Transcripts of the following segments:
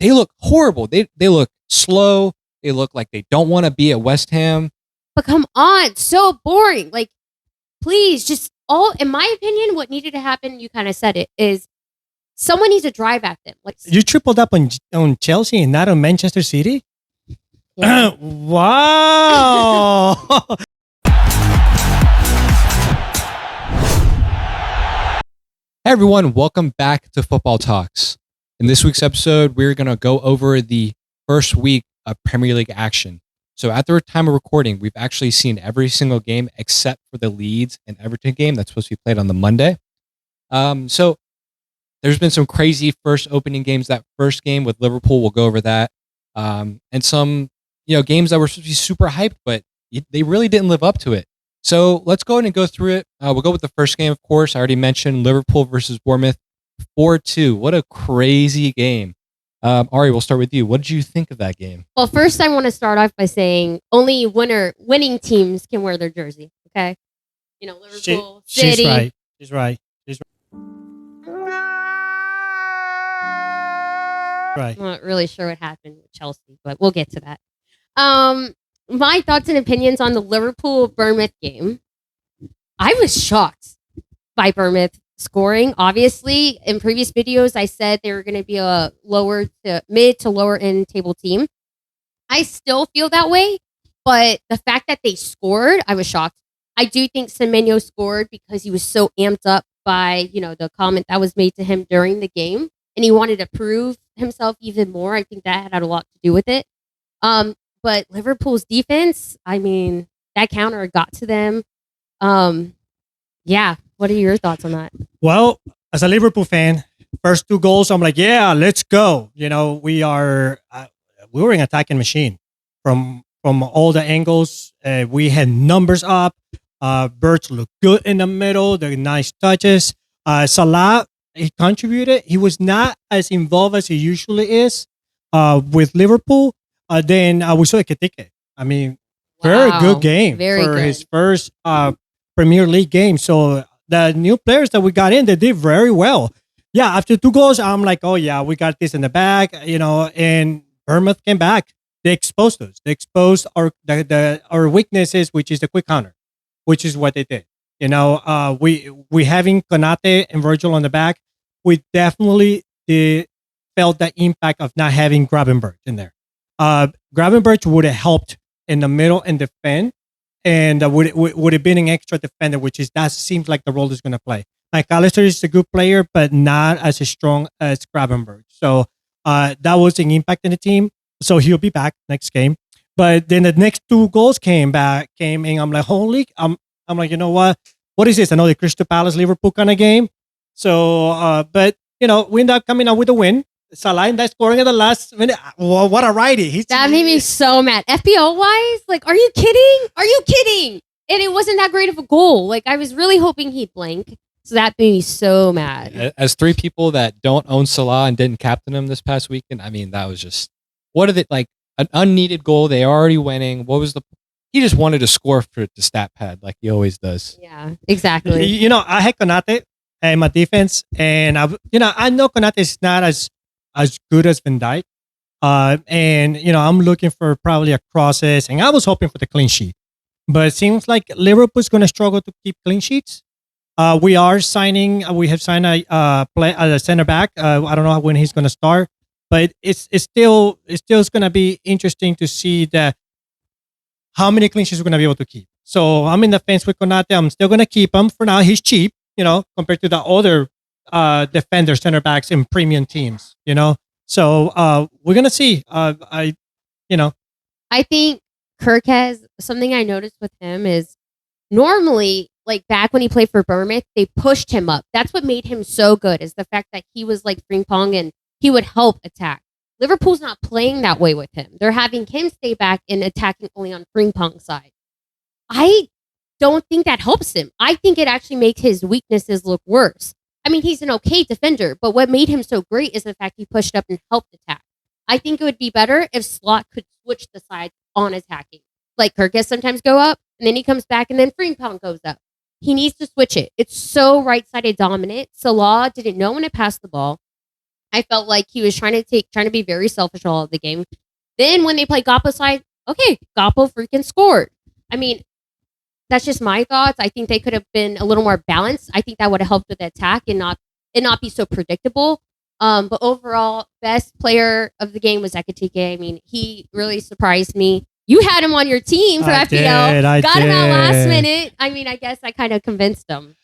they look horrible. They look slow. They look like they don't want to be at West Ham. But come on, so boring. Like, please, just in my opinion, what needed to happen, you kind of said it, is someone needs to drive at them. Like, you tripled up on Chelsea and not on Manchester City? yeah. Wow. Hey everyone, welcome back to Football Talks. In this week's episode, we're going to go over the first week of Premier League action. So at the time of recording, we've actually seen every single game except for the Leeds and Everton game that's supposed to be played on the Monday. So there's been some crazy first opening games. That first game with Liverpool, we'll go over that. And some games that were supposed to be super hyped, but they really didn't live up to it. So let's go ahead and go through it. We'll go with the first game, of course. I already mentioned Liverpool versus Bournemouth, 4-2. What a crazy game. Ari, we'll start with you. What did you think of that game? Well, first I want to start off by saying only winning teams can wear their jersey, okay? Liverpool, City. She's right. I'm not really sure what happened with Chelsea, but we'll get to that. My thoughts and opinions on the Liverpool-Bournemouth game. I was shocked by Bournemouth scoring. Obviously, in previous videos, I said they were going to be a mid to lower end table team. I still feel that way, but the fact that they scored, I was shocked. I do think Semenyo scored because he was so amped up by the comment that was made to him during the game, and he wanted to prove himself even more. I think that had a lot to do with it. But Liverpool's defense, I mean, that counter got to them. Yeah. What are your thoughts on that? Well, as a Liverpool fan, first two goals, I'm like, yeah, let's go. We were an attacking machine from all the angles. We had numbers up. Birch looked good in the middle. The nice touches. Salah, he contributed. He was not as involved as he usually is with Liverpool. Then we saw Ekitike. I mean, very good game for his first Premier League game. So the new players that we got in, they did very well. Yeah, after two goals, I'm like, oh yeah, we got this in the bag, and Bournemouth came back. They exposed us. They exposed our weaknesses, which is the quick counter, which is what they did. We having Konate and Virgil on the back, we definitely felt the impact of not having Gravenberch in there. Gravenberch would have helped in the middle and defend, and would have been an extra defender, that seems like the role he's going to play. McAllister is a good player, but not as strong as Gravenberch. So that was an impact in the team. So he'll be back next game. But then the next two goals came in. I'm like, holy! I'm like, you know what? What is this? Another Crystal Palace Liverpool kind of game. So, but we end up coming out with a win. Salah in that scoring at the last minute. Well, what a righty. That made me so mad. FPL wise, like, are you kidding? Are you kidding? And it wasn't that great of a goal. Like, I was really hoping he'd blank. So that made me so mad. As three people that don't own Salah and didn't captain him this past weekend, I mean, that was just, what are they, like, an unneeded goal. They are already winning. He just wanted to score for the stat pad like he always does. Yeah, exactly. I had Konate in my defense, and I know Konate is not as good as Van Dijk. And I'm looking for probably a crosses, and I was hoping for the clean sheet. But it seems like Liverpool's going to struggle to keep clean sheets. We have signed a center back. I don't know when he's going to start, but it's still going to be interesting to see how many clean sheets we're going to be able to keep. So I'm in the fence with Konate. I'm still going to keep him for now. He's cheap, compared to the other defender center backs in premium teams, So we're gonna see. I think Kirk has something I noticed with him is normally, like back when he played for Bournemouth, they pushed him up. That's what made him so good, is the fact that he was like Frimpong and he would help attack. Liverpool's not playing that way with him. They're having him stay back and attacking only on Frimpong's side. I don't think that helps him. I think it actually makes his weaknesses look worse. I mean, he's an okay defender, but what made him so great is the fact he pushed up and helped attack. I think it would be better if Slot could switch the sides on attacking. Like Kirkus sometimes go up, and then he comes back, and then Frimpong goes up. He needs to switch it. It's so right-sided dominant. Salah didn't know when to pass the ball. I felt like he was trying to be very selfish all of the game. Then when they played Gappo side, okay, Gappo freaking scored. I mean, that's just my thoughts. I think they could have been a little more balanced. I think that would have helped with the attack and not be so predictable. But overall, best player of the game was Ekatike. I mean, he really surprised me. You had him on your team for FPL. Got him out last minute. I mean, I guess I kind of convinced him.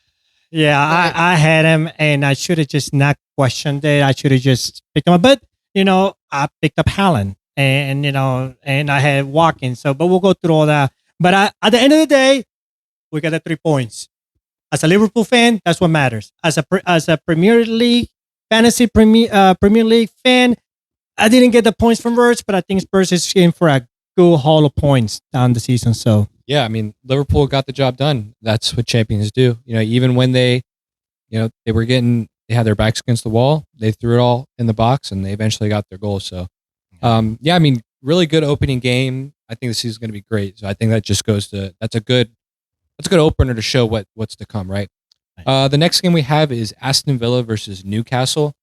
Yeah, I had him, and I should have just not questioned it. I should have just picked him up. But, I picked up Haaland, and I had Watkins. But we'll go through all that. But at the end of the day, we got the 3 points. As a Liverpool fan, that's what matters. As a Premier League, Fantasy Premier League fan, I didn't get the points from Spurs, but I think Spurs is in for a good haul of points down the season. So yeah, I mean, Liverpool got the job done. That's what champions do. Even when they had their backs against the wall, they threw it all in the box and they eventually got their goal. So, yeah, I mean, really good opening game. I think the season's going to be great. So I think that just that's a good opener to show what's to come, right? The next game we have is Aston Villa versus Newcastle.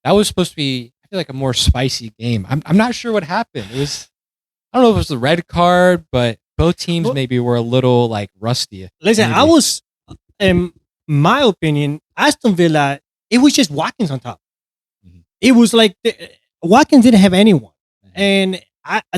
That was supposed to be, I feel like, a more spicy game. I'm not sure what happened. I don't know if it was the red card, but both teams maybe were a little like rusty. Listen, I was, in my opinion, Aston Villa, it was just Watkins on top. Mm-hmm. It was like Watkins didn't have anyone. Mm-hmm. And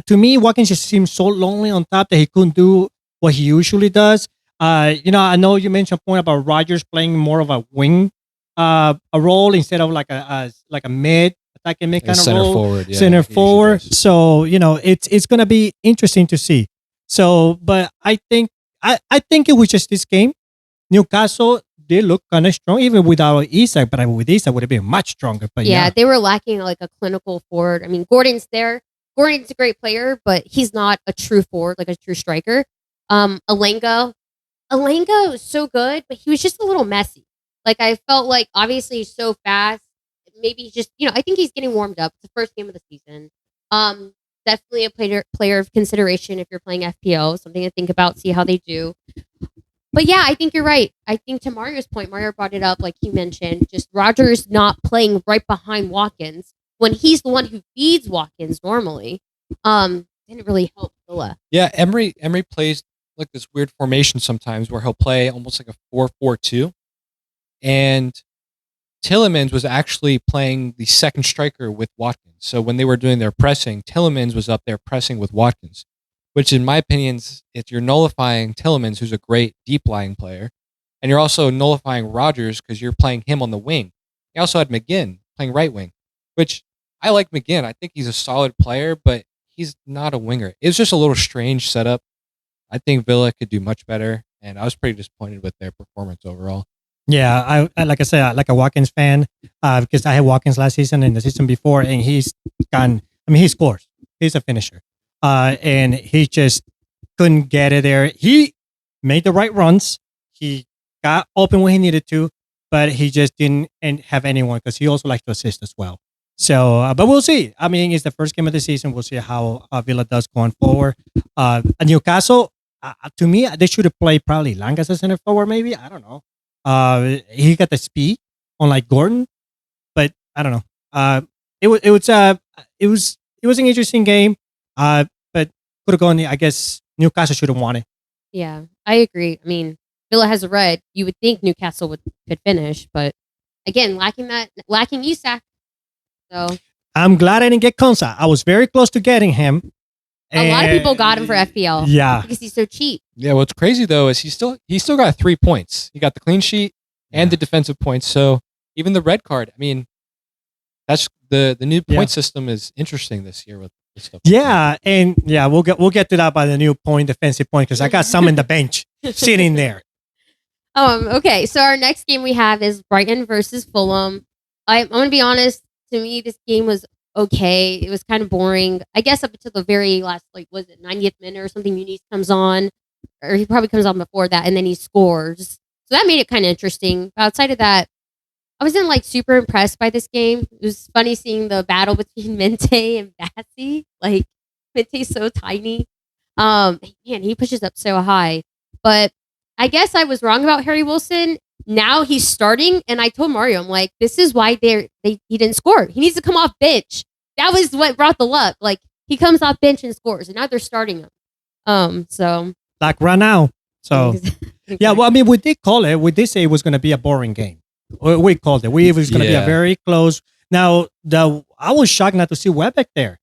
to me, Watkins just seemed so lonely on top that he couldn't do what he usually does. I know you mentioned a point about Rodgers playing more of a wing a role instead of like a mid attacking mid kind of role. Center forward. So, it's going to be interesting to see. So, but I think it was just this game. Newcastle, they look kind of strong, even without Isak, but with Isak would have been much stronger. But yeah, they were lacking like a clinical forward. I mean, Gordon's there. Gordon's a great player, but he's not a true forward, like a true striker. Alenga was so good, but he was just a little messy. Like, I felt like obviously he's so fast. Maybe he's just, I think he's getting warmed up. It's the first game of the season. Definitely a player of consideration if you're playing FPL. Something to think about, see how they do. But yeah, I think you're right. I think to Mario's point, Mario brought it up, like he mentioned, just Rodgers not playing right behind Watkins when he's the one who feeds Watkins normally. Didn't really help Villa. Yeah, Emery plays like this weird formation sometimes where he'll play almost like a 4-4-2. And Tielemans was actually playing the second striker with Watkins. So when they were doing their pressing, Tielemans was up there pressing with Watkins, which in my opinion, if you're nullifying Tielemans, who's a great deep lying player, and you're also nullifying Rodgers because you're playing him on the wing. You also had McGinn playing right wing, which I like McGinn. I think he's a solid player, but he's not a winger. It was just a little strange setup. I think Villa could do much better, and I was pretty disappointed with their performance overall. Yeah, I like I said, I like a Watkins fan because I had Watkins last season and the season before, and he's gone. I mean, he scores. He's a finisher, and he just couldn't get it there. He made the right runs. He got open when he needed to, but he just didn't have anyone because he also likes to assist as well. So, but we'll see. I mean, it's the first game of the season. We'll see how Villa does going forward. Newcastle, to me, they should have played probably Lang as a center forward. Maybe, I don't know. He got the speed unlike Gordon, but I don't know. It was an interesting game. But could have gone. I guess Newcastle should have won it. Yeah, I agree. I mean, Villa has a red. You would think Newcastle could finish, but again, lacking Isak. So I'm glad I didn't get Konsa. I was very close to getting him. A lot of people got him for FPL. Yeah. Because he's so cheap. Yeah, what's crazy though is he still got 3 points. He got the clean sheet and the defensive points. So even the red card, I mean, that's the new point system is interesting this year with this stuff. Yeah, and we'll get to that by the new defensive point because I got some in the bench sitting there. Okay, so our next game we have is Brighton versus Fulham. I'm gonna be honest, to me this game was okay. It was kind of boring. I guess up until the very last, was it 90th minute or something, Muniz comes on, or he probably comes on before that, and then he scores. So that made it kind of interesting. But outside of that, I wasn't super impressed by this game. It was funny seeing the battle between Mente and Bassey. Mente's so tiny. Man, he pushes up so high. But I guess I was wrong about Harry Wilson. Now he's starting, and I told Mario, I'm like, this is why he didn't score. He needs to come off bench. That was what brought the luck. Like he comes off bench and scores, and now they're starting him. So like right now. So yeah, well, I mean, we did call it. We did say it was going to be a boring game. We called it. It was going to be a very close. Now, I was shocked not to see Webeck there,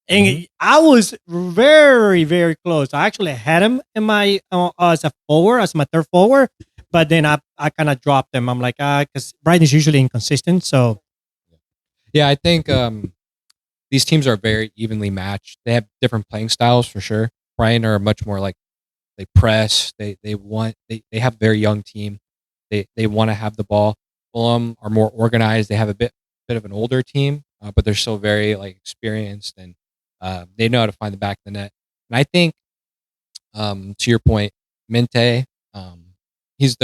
and I was very, very close. I actually had him in my as a forward, as my third forward, but then I kind of dropped him. I'm like, because Brighton is usually inconsistent, so Yeah, I think these teams are very evenly matched. They have different playing styles for sure. Brighton are much more like they press. They have a very young team. They want to have the ball. Fulham are more organized. They have a bit of an older team, but they're still very like experienced and they know how to find the back of the net. And I think to your point, Mente, he's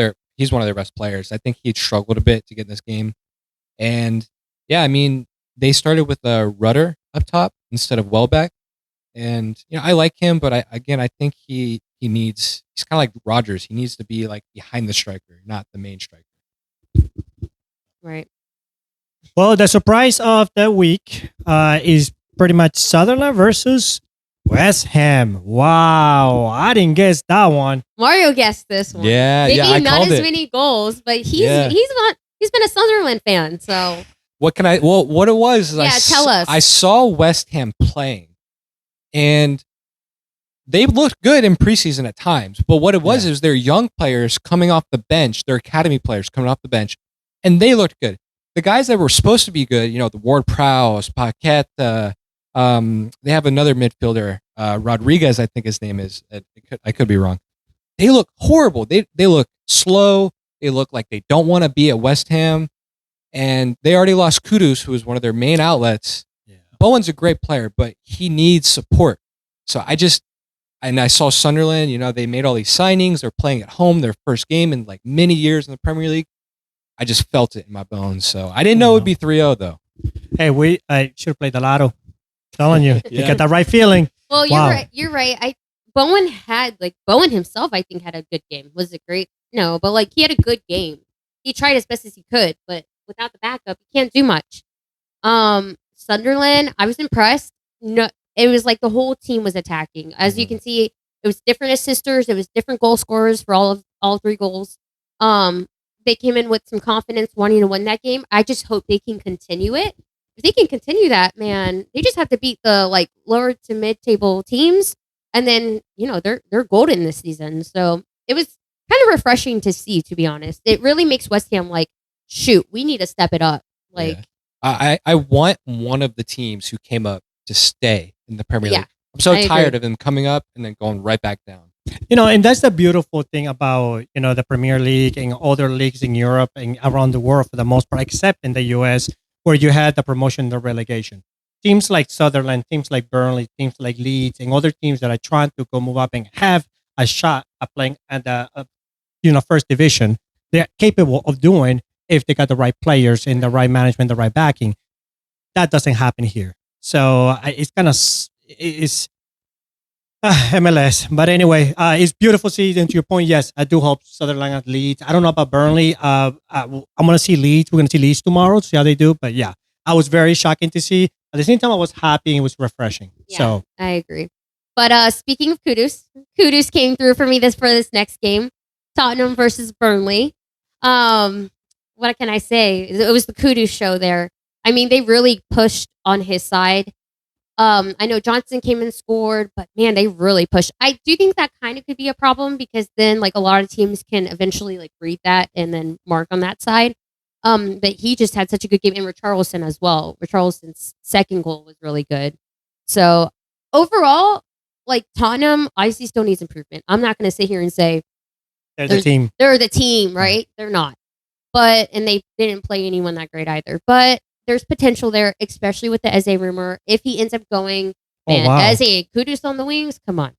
one of their best players. I think he struggled a bit to get in this game, and yeah, I mean they started with a Rudder up top instead of Welbeck, and I like him, but I think he's kind of like Rodgers. He needs to be like behind the striker, not the main striker. right. well, the surprise of the week is pretty much Sunderland versus West Ham. Wow, I didn't guess that one. Mario guessed this one. Yeah, Maybe I not called as it. many goals, but he's been a Sunderland fan, so What it was is tell us. I saw West Ham playing, and they looked good in preseason at times. But what it was is their young players coming off the bench, their academy players coming off the bench, and they looked good. The guys that were supposed to be good, the Ward-Prowse, Paquette, they have another midfielder, Rodriguez, I think his name is. I could be wrong. They look horrible. They look slow. They look like they don't want to be at West Ham. And they already lost Kudus, who was one of their main outlets. Yeah. Bowen's a great player, but he needs support. So I saw Sunderland, they made all these signings. They're playing at home, their first game in like many years in the Premier League. I just felt it in my bones. So I didn't know it would be 3-0 though. Hey, I should have played the lotto. Telling you, you get that right feeling. Well, you're right. You're right. Bowen himself, I think, had a good game. Was it great? No, but he had a good game. He tried as best as he could, but without the backup, you can't do much. Sunderland, I was impressed. No, it was like the whole team was attacking. As you can see, it was different assisters. It was different goal scorers for all three goals. They came in with some confidence, wanting to win that game. I just hope they can continue it. If they can continue that, man, they just have to beat the lower to mid table teams, and then they're golden this season. So it was kind of refreshing to see, to be honest. It really makes West Ham shoot, we need to step it up. I want one of the teams who came up to stay in the Premier League. I'm so tired of them coming up and then going right back down. And that's the beautiful thing about the Premier League and other leagues in Europe and around the world for the most part, except in the US, where you had the promotion and the relegation. Teams like Sutherland, teams like Burnley, teams like Leeds, and other teams that are trying to go move up and have a shot at playing at the first division, they're capable of doing if they got the right players and the right management, the right backing. That doesn't happen here. So it's kind of MLS. But anyway, it's beautiful season. To your point, yes, I do hope Sutherland at Leeds. I don't know about Burnley. I'm going to see Leeds. We're going to see Leeds tomorrow to see how they do. But yeah, I was very shocking to see. At the same time, I was happy and it was refreshing. Yeah, so I agree. But speaking of Kudus came through for me for this next game. Tottenham versus Burnley. What can I say? It was the Kudus show there. I mean, they really pushed on his side. I know Johnson came and scored, but man, they really pushed. I do think that kind of could be a problem because then a lot of teams can eventually read that and then mark on that side. But he just had such a good game, and Richarlison as well. Richarlison's second goal was really good. So overall, Tottenham, I still needs improvement. I'm not going to sit here and say they're the team. They're the team, right? They're not. And they didn't play anyone that great either. But there's potential there, especially with the Eze rumor. If he ends up going, Eze, Kudus on the wings, come on.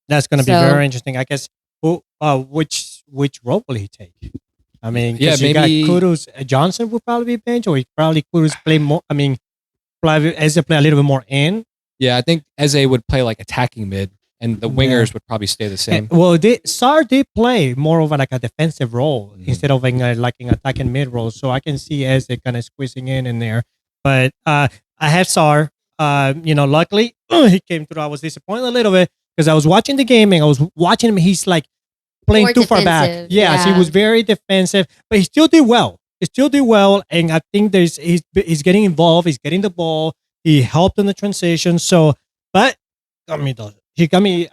That's going to be very interesting. I guess which role will he take? I mean, maybe Kudus. Johnson will probably be bench, or probably Kudus play more. I mean, probably Eze play a little bit more in. Yeah, I think Eze would play attacking mid, and the wingers would probably stay the same. Well, Sar did play more of like a defensive role instead of like an attacking mid role. So I can see Eze kind of squeezing in there. But I have Sar. Luckily he came through. I was disappointed a little bit because I was watching the game and I was watching him. He's like playing More too far back. defensive, Yes, he yeah. was very defensive, but he still did well. And I think he's getting involved. He's getting the ball. He helped in the transition. So, but he got me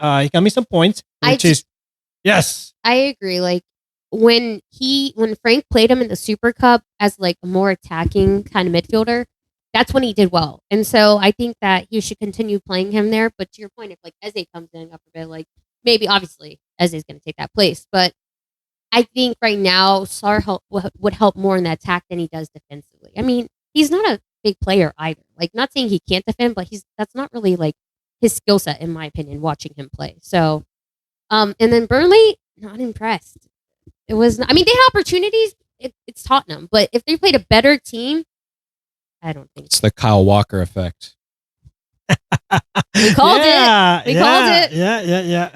some points, yes. I agree. Like when Frank played him in the Super Cup as like a more attacking kind of midfielder, that's when he did well. And so I think that he should continue playing him there. But to your point, if like Eze comes in up a bit, like maybe obviously Eze is going to take that place. But I think right now Sar would help more in the attack than he does defensively. I mean, he's not a big player either. Like not saying he can't defend, but that's not really like his skill set in my opinion. Watching him play, so and then Burnley, not impressed. It was. I mean, they had opportunities. It's Tottenham, but if they played a better team, I don't think It's the Kyle Walker effect. we called it. We called it. Yeah.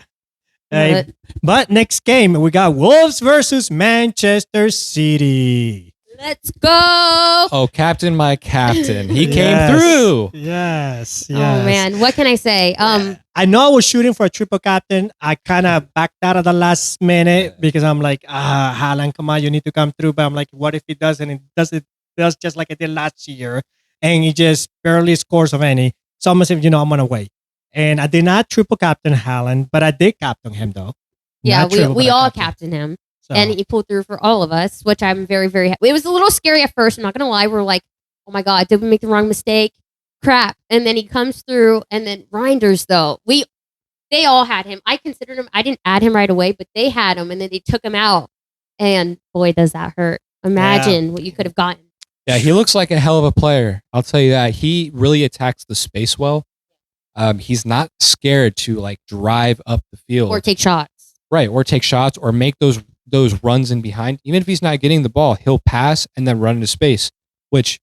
Hey, but next game we got Wolves versus Manchester City. Let's go. Oh, my captain. He came through. Yes. Oh man, what can I say? I know I was shooting for a triple captain. I kind of backed out at the last minute because I'm like, Haaland, come on, you need to come through. But I'm like, what if he doesn't? It does just like it did last year, and he just barely scores of any. So I'm gonna say, I'm gonna wait. And I did not triple captain Haaland, but I did captain him though. Yeah, Not triple, we but I all captained captained him. So, And he pulled through for all of us, which I'm very, very happy. It was a little scary at first. I'm not going to lie. We're like, oh my God, did we make the wrong mistake? Crap. And then he comes through. And then Reinders, though, they all had him. I considered him. I didn't add him right away, but they had him. And then they took him out. And boy, does that hurt. Imagine what you could have gotten. Yeah, he looks like a hell of a player. I'll tell you that. He really attacks the space well. He's not scared to like drive up the field. Or take shots. Right. Or take shots or make those runs in behind. Even if he's not getting the ball, he'll pass and then run into space, which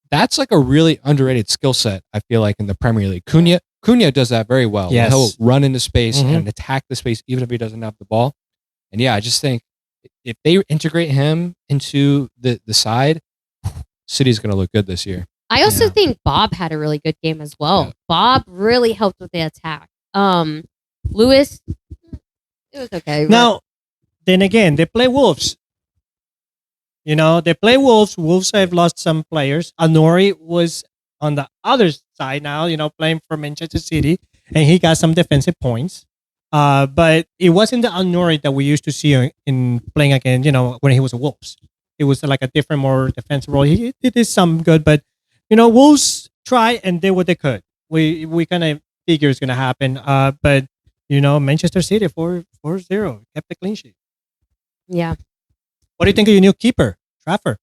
that's like a really underrated skill set, I feel like, in the Premier League. Cunha does that very well. Yes. He'll run into space and attack the space even if he doesn't have the ball. And yeah, I just think if they integrate him into the side, City's going to look good this year. I also think Bob had a really good game as well. Yeah. Bob really helped with the attack. Lewis, it was okay. now, then again, they play Wolves. They play Wolves. Wolves have lost some players. Anori was on the other side now, playing for Manchester City, and he got some defensive points. But it wasn't the Anori that we used to see in playing again, when he was a Wolves. It was like a different, more defensive role. He did some good, but, Wolves try and did what they could. We kind of figure it's going to happen. But, Manchester City 4-0, kept the clean sheet. Yeah. What do you think of your new keeper, Trafford?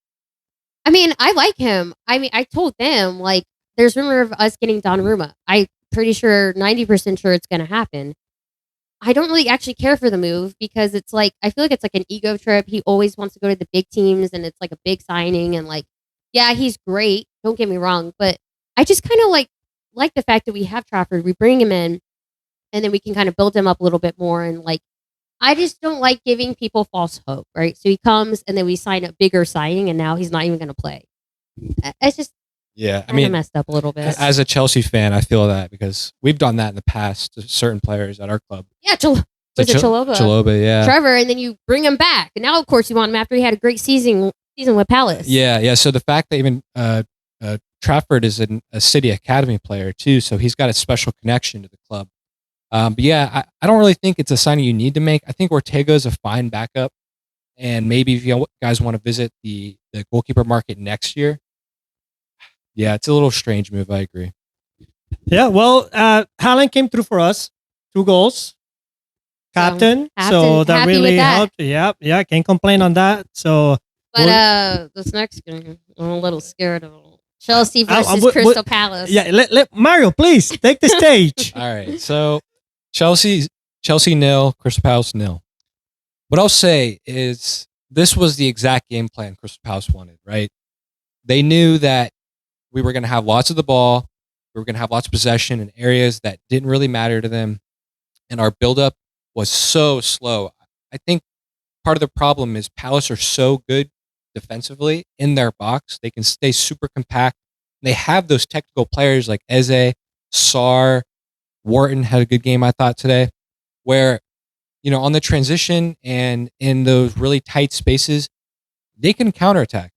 I mean, I like him. I mean, I told them, like, there's rumor of us getting Donnarumma. I'm pretty sure, 90% sure it's going to happen. I don't really actually care for the move because it's like, I feel like it's like an ego trip. He always wants to go to the big teams and it's like a big signing. And like, yeah, he's great. Don't get me wrong. But I just kind of like the fact that we have Trafford. We bring him in and then we can kind of build him up a little bit more. And like, I just don't like giving people false hope, right? So he comes and then we sign a bigger signing and now he's not even going to play. It's just messed up a little bit. As a Chelsea fan, I feel that because we've done that in the past to certain players at our club. Yeah, was it Chalobah? Chalobah, yeah. Trevor, and then you bring him back. And now, of course, you want him after he had a great season with Palace. Yeah. So the fact that even Trafford is a City Academy player too, so he's got a special connection to the club. But yeah, I don't really think it's a signing you need to make. I think Ortega is a fine backup. And maybe if you guys want to visit the goalkeeper market next year, yeah, it's a little strange move. I agree. Yeah, well, Haaland came through for us. 2 goals. Captain. So that really helped. Yeah, can't complain on that. So, but this next game, I'm a little scared of Chelsea versus Crystal Palace. Yeah, let Mario, please take the stage. All right, so Chelsea 0, Crystal Palace 0. What I'll say is this was the exact game plan Crystal Palace wanted, right? They knew that we were going to have lots of the ball. We were going to have lots of possession in areas that didn't really matter to them. and our buildup was so slow. I think part of the problem is Palace are so good defensively in their box. They can stay super compact. They have those technical players like Eze, Sar, Wharton had a good game, I thought, today, where, on the transition and in those really tight spaces, they can counterattack.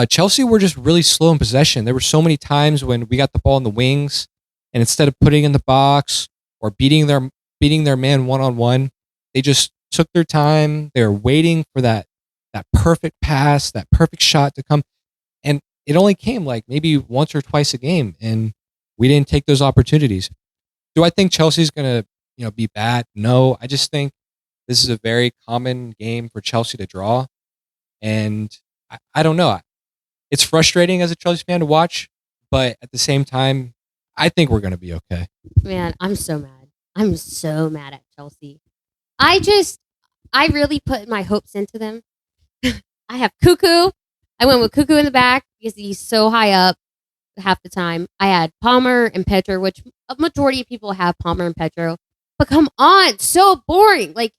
Chelsea were just really slow in possession. There were so many times when we got the ball in the wings, and instead of putting in the box or beating their man one-on-one, they just took their time. They were waiting for that perfect pass, that perfect shot to come. And it only came like maybe once or twice a game, and we didn't take those opportunities. Do I think Chelsea's going to be bad? No. I just think this is a very common game for Chelsea to draw. And I don't know. It's frustrating as a Chelsea fan to watch, but at the same time, I think we're going to be okay. Man, I'm so mad. I'm so mad at Chelsea. I really put my hopes into them. I have Cuckoo. I went with Cuckoo in the back because he's so high up half the time. I had Palmer and Pedro, which a majority of people have Palmer and Pedro. But come on, so boring. Like,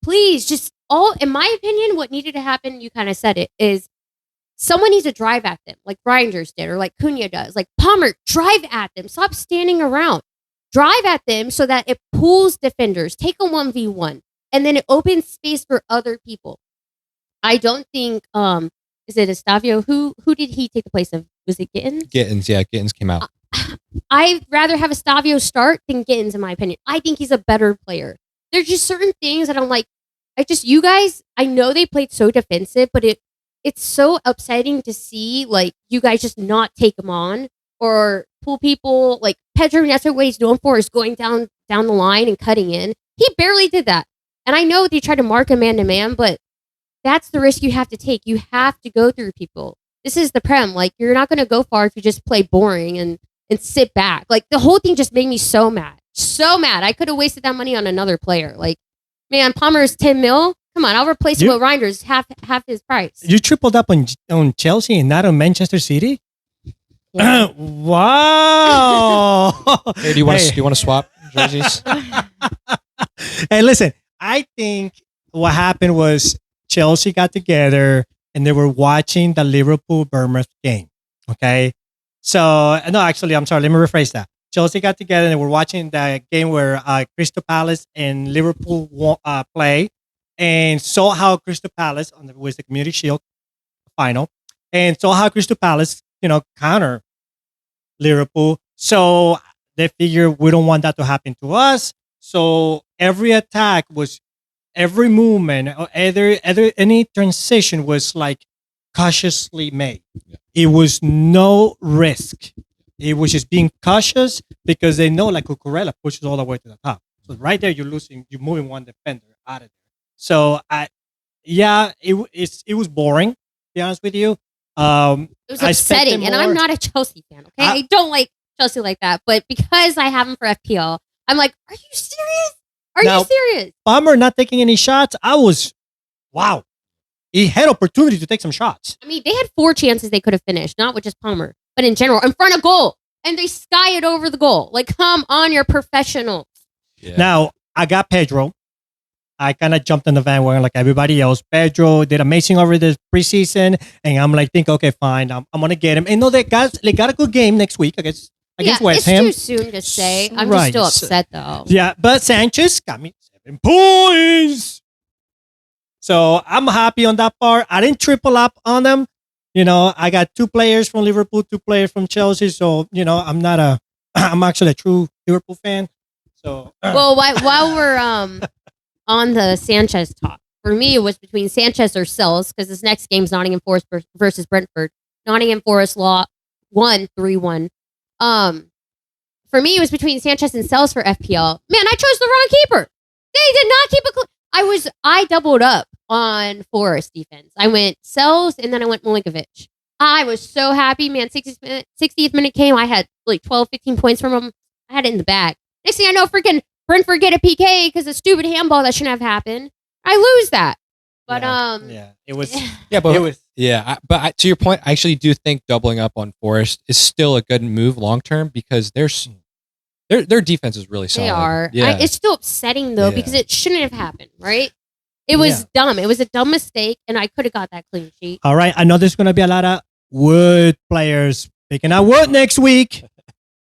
please, in my opinion, what needed to happen, you kind of said it, is someone needs to drive at them, like Reinders did, or like Cunha does. Like, Palmer, drive at them. Stop standing around. Drive at them so that it pulls defenders. Take a 1v1. And then it opens space for other people. I don't think, is it Estavio? Who did he take the place of? Was it Gittins? Gittins, yeah. Gittins came out. I'd rather have Estavio start than Gittins, in my opinion. I think he's a better player. There's just certain things that I'm like, you guys, I know they played so defensive, but it's so upsetting to see, like, you guys just not take him on or pull people. Like, Pedro Neto, what he's known for is going down the line and cutting in. He barely did that. And I know they tried to mark him man-to-man, but that's the risk you have to take. You have to go through people. This is the Prem. Like, you're not going to go far if you just play boring and sit back. Like, the whole thing just made me so mad. So mad. I could have wasted that money on another player. Like, man, Palmer's 10 mil. Come on, I'll replace him with Reinders half his price. You tripled up on Chelsea and not on Manchester City? Yeah. Wow. Hey, do you want to swap jerseys? Hey, listen, I think what happened was Chelsea got together and they were watching the Liverpool-Bournemouth game. Okay? So, no, actually, I'm sorry. Let me rephrase that. Chelsea got together and they were watching the game where Crystal Palace and Liverpool play, and saw how Crystal Palace was the Community Shield final, and saw how Crystal Palace, counter Liverpool. So they figured we don't want that to happen to us. So every attack was, every movement, or any transition was like cautiously made. Yeah. It was no risk. It was just being cautious because they know, like, Cucurella pushes all the way to the top. So right there, you're moving one defender out of there. So it was boring, to be honest with you. It was upsetting, and I'm not a Chelsea fan. Okay, I don't like Chelsea like that, but because I have them for FPL, I'm like, are you serious? Are you serious? Palmer not taking any shots. Wow. He had opportunity to take some shots. I mean, they had 4 chances they could have finished, not with just Palmer, but in general, in front of goal, and they sky it over the goal. Like, come on, you're professionals. Yeah. Now, I got Pedro. I kind of jumped in the bandwagon like everybody else. Pedro did amazing over the preseason, and I'm like, okay, fine, I'm gonna get him. And no, they got a good game next week against West Ham. It's too soon to say. I'm just still upset though. Yeah, but Sanchez got me 7 points, so I'm happy on that part. I didn't triple up on them. I got 2 players from Liverpool, 2 players from Chelsea. So I'm actually a true Liverpool fan. So well, while we're on the Sanchez talk, for me, it was between Sanchez or Sells, because this next game is Nottingham Forest versus Brentford. Nottingham Forest won 3-1. For me, it was between Sanchez and Sells for FPL. Man, I chose the wrong keeper. They did not keep I doubled up on Forest defense. I went Sells and then I went Milinkovic. I was so happy, man. 60th minute came. I had like 12, 15 points from him. I had it in the bag. Next thing I know, freaking Brentford get a PK because a stupid handball that shouldn't have happened. I lose that. But it was but to your point, I actually do think doubling up on Forest is still a good move long term, because Their defense is really solid. They are. Yeah. It's still upsetting though because it shouldn't have happened, right? It was dumb. It was a dumb mistake, and I could have got that clean sheet. All right. I know there's going to be a lot of Wood players picking out Wood next week.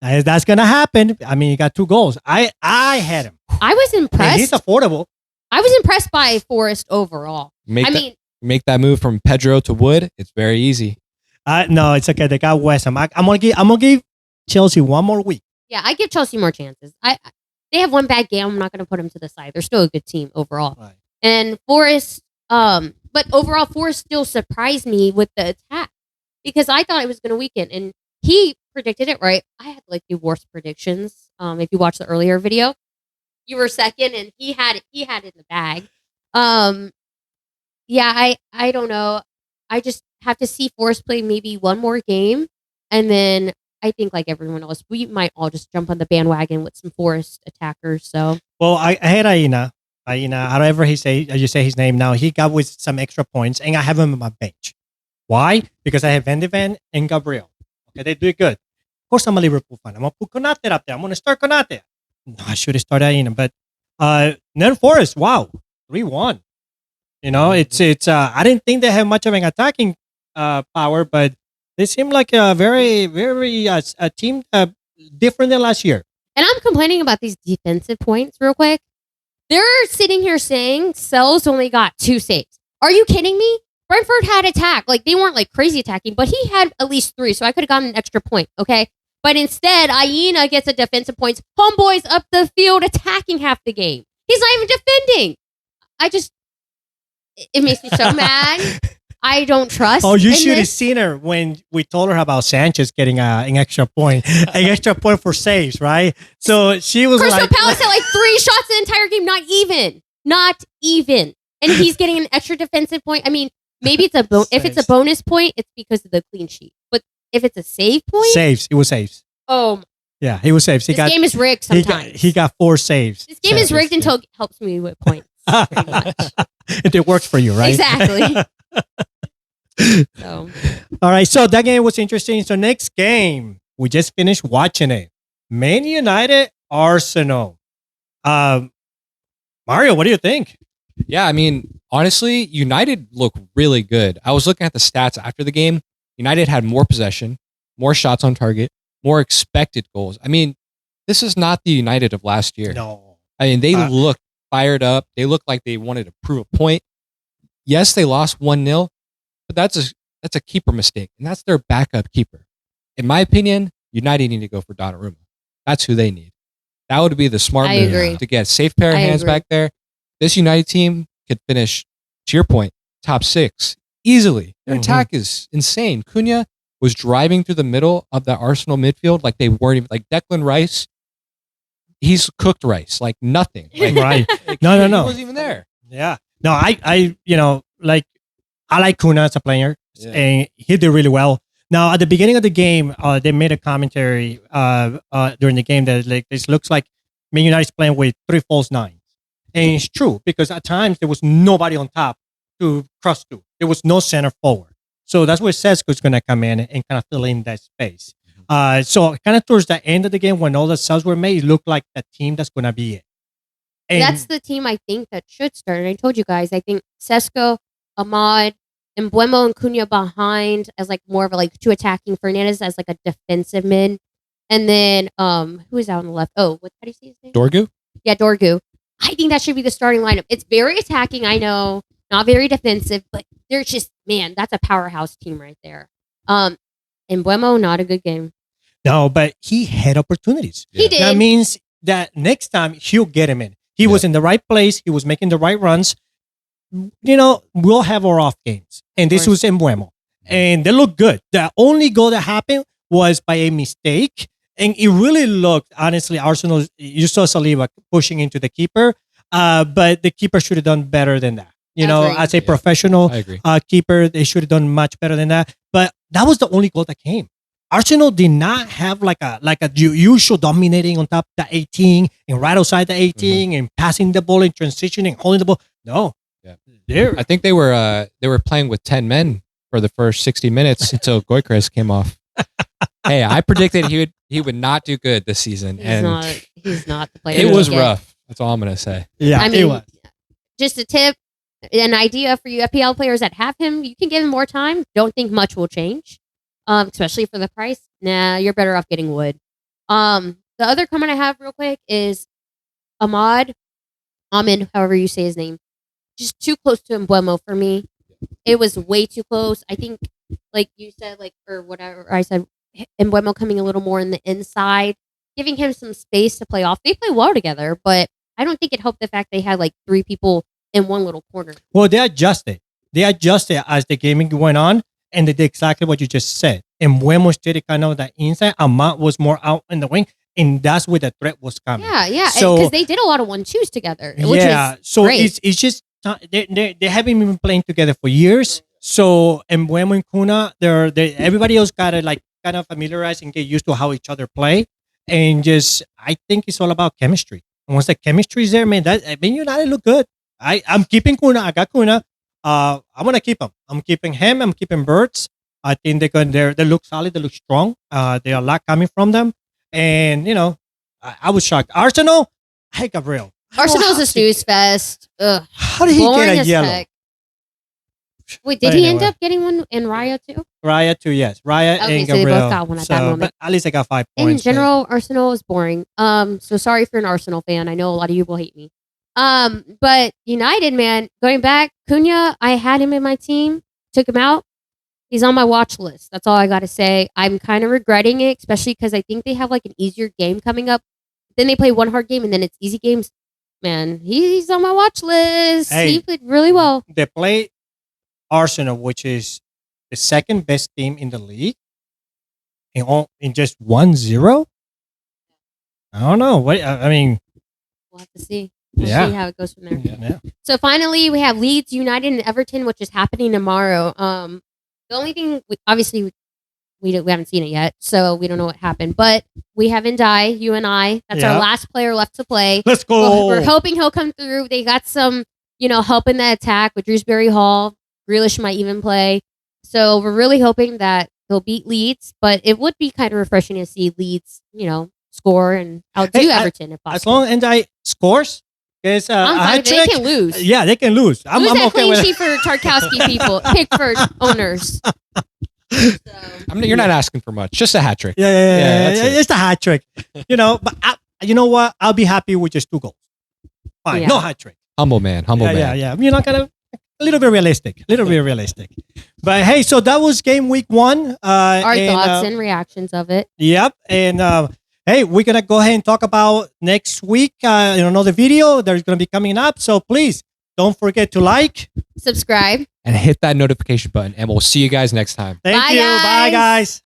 That's going to happen. I mean, he got 2 goals. I had him. I was impressed. And he's affordable. I was impressed by Forrest overall. Make that move from Pedro to Wood. It's very easy. No, it's okay. They got West Ham. I'm gonna give Chelsea one more week. Yeah, I give Chelsea more chances. They have one bad game. I'm not going to put them to the side. They're still a good team overall. Right. And Forrest, but overall, Forrest still surprised me with the attack because I thought it was going to weaken, and he predicted it right. I had like the worst predictions. If you watched the earlier video, you were second, and he had it in the bag. Yeah, I don't know. I just have to see Forrest play maybe one more game, and then I think like everyone else, we might all just jump on the bandwagon with some Forrest attackers. So, well, I had Aina, however you say his name now. He got with some extra points, and I have him on my bench. Why? Because I have Van de Ven and Gabriel. Okay, they do it good. Of course, I'm a Liverpool fan. I'm gonna put Konate up there. I'm gonna start Konate. No, I should have started Aina, but then Forrest. Wow, 3-1. You know, it's. I didn't think they have much of an attacking power, but they seem like a very, very a team different than last year. And I'm complaining about these defensive points real quick. They're sitting here saying Sells only got 2 saves. Are you kidding me? Brentford had attack. Like, they weren't like crazy attacking, but he had at least 3, so I could have gotten an extra point, okay? But instead, Aina gets a defensive points. Homeboy's up the field attacking half the game. He's not even defending. It makes me so mad. I don't trust. Oh, you should have seen her when we told her about Sanchez getting an extra point for saves, right? So she was Crystal Palace had like 3 shots the entire game, not even. And he's getting an extra defensive point. I mean, maybe it's if it's a bonus point, it's because of the clean sheet. But if it's a save point, it was saves. Oh, yeah, he was saves. This game is rigged sometimes. He got 4 saves. This game is rigged until it helps me with points. Pretty much. It works for you, right? Exactly. So. All right, so that game was interesting. So next game, we just finished watching it. Man United, Arsenal. Mario, what do you think? Yeah, I mean, honestly, United look really good. I was looking at the stats after the game. United had more possession, more shots on target, more expected goals. I mean, this is not the United of last year. No. I mean, they looked fired up. They looked like they wanted to prove a point. Yes, they lost 1-0, but that's a keeper mistake, and that's their backup keeper. In my opinion, United need to go for Donnarumma. That's who they need. That would be the smart move to get a safe pair of hands back there. This United team could finish, to your point, top 6 easily. Their attack is insane. Cunha was driving through the middle of the Arsenal midfield like they weren't even, like Declan Rice. He's cooked rice, like nothing. Like, right. No. He wasn't even there. Yeah. No, I like Cunha as a player, and he did really well. Now, at the beginning of the game, they made a commentary during the game that like this looks like Man United's playing with 3 false nines. And it's true, because at times there was nobody on top to cross to. There was no center forward. So that's where Sesko's going to come in and kind of fill in that space. So kind of towards the end of the game, when all the subs were made, it looked like the team that's going to be it. And that's the team I think that should start. And I told you guys, I think Sesko, Ahmad, and Mbeumo and Cunha behind as like more of a like 2 attacking, Fernandez as like a defensive mid. And then who is out on the left? Oh, how do you say his name? Dorgu? Yeah, Dorgu. I think that should be the starting lineup. It's very attacking, I know, not very defensive, but they're just, man, that's a powerhouse team right there. And Mbeumo, not a good game. No, but he had opportunities. He did. That means that next time he'll get him in. He was in the right place. He was making the right runs. You know, we'll have our off games. And this was Mbeumo. And they look good. The only goal that happened was by a mistake. And it really looked, honestly, Arsenal, you saw Saliba pushing into the keeper. But the keeper should have done better than that. You know, as a professional keeper, they should have done much better than that. But that was the only goal that came. Arsenal did not have like a usual dominating on top of the 18 and right outside the 18 and passing the ball and transitioning, holding the ball. No. Yeah. I think they were playing with 10 men for the first 60 minutes until Gyökeres came off. Hey, I predicted he would not do good this season, and He's not the player. it was rough. That's all I'm gonna say. Yeah, I it mean, was. just a tip, an idea for you FPL players that have him. You can give him more time. Don't think much will change, especially for the price. Nah, you're better off getting Wood. The other comment I have real quick is Ahmad, however you say his name, just too close to Embuemo for me. It was way too close. I think, like you said, or whatever I said, Embuemo coming a little more in the inside, giving him some space to play off. They play well together, but I don't think it helped the fact they had like 3 people in one little corner. Well, they adjusted. They adjusted as the gaming went on, and they did exactly what you just said. And Buemo did kind of that inside. Amat was more out in the wing, and that's where the threat was coming. Yeah. So because they did a lot of 1-2s together. Which was so great. it's just they haven't been playing together for years. So and Buemo and Kuna, everybody else got to like kind of familiarize and get used to how each other play, and just I think it's all about chemistry. And once the chemistry is there, man, United look good. I'm keeping Kuna. I got Kuna. I'm gonna keep him. I'm keeping him. I'm keeping Birds. I think they look solid. They look strong. There are a lot coming from them. And I was shocked. Arsenal. Hey, Gabriel. Arsenal's a snooze fest. Ugh. How did he Boring get a as yellow? heck. Wait, did he end up getting one in Raya too? Raya too. Yes, Raya Okay, and so they Gabriel. both got one at that moment. But at least I got 5 In points. general, Arsenal is boring. So sorry if you're an Arsenal fan. I know a lot of you will hate me. But United, man, going back, Cunha, I had him in my team, took him out. He's on my watch list. That's all I got to say. I'm kind of regretting it, especially because I think they have like an easier game coming up. Then they play one hard game and then it's easy games. Man, he's on my watch list. Hey. He played really well. They play Arsenal, which is the second best team in the league, in just 1-0. I don't know. I mean, We'll have to see. We'll Yeah. see how it goes from there. yeah. So finally, we have Leeds United and Everton, which is happening tomorrow. The only thing, obviously, we haven't seen it yet, so we don't know what happened. But we have Ndai, you and I. That's Yeah. our last player left to play. Let's go. We're hoping he'll come through. They got some, help in the attack with Dewsbury Hall. Grealish might even play. So we're really hoping that they'll beat Leeds. But it would be kind of refreshing to see Leeds, score and outdo Everton if possible. As long as Ndai scores, because I'm fine with it. They can lose. Yeah, they can lose. I'm Who's that okay clean with sheet for Tarkowski people? Pickford owners. So, You're not asking for much. Just a hat trick. Yeah. that's it. It's a hat trick. But you know what? I'll be happy with just 2 goals. Fine, Yeah. no hat trick. Humble man. Yeah. You're not gonna. A little bit realistic. But hey, so that was game week 1. our thoughts and reactions of it. Yep. And hey, we're going to go ahead and talk about next week in another video. There's going to be coming up. So please don't forget to like. Subscribe. And hit that notification button. And we'll see you guys next time. Thank Bye, you. guys. Bye, guys.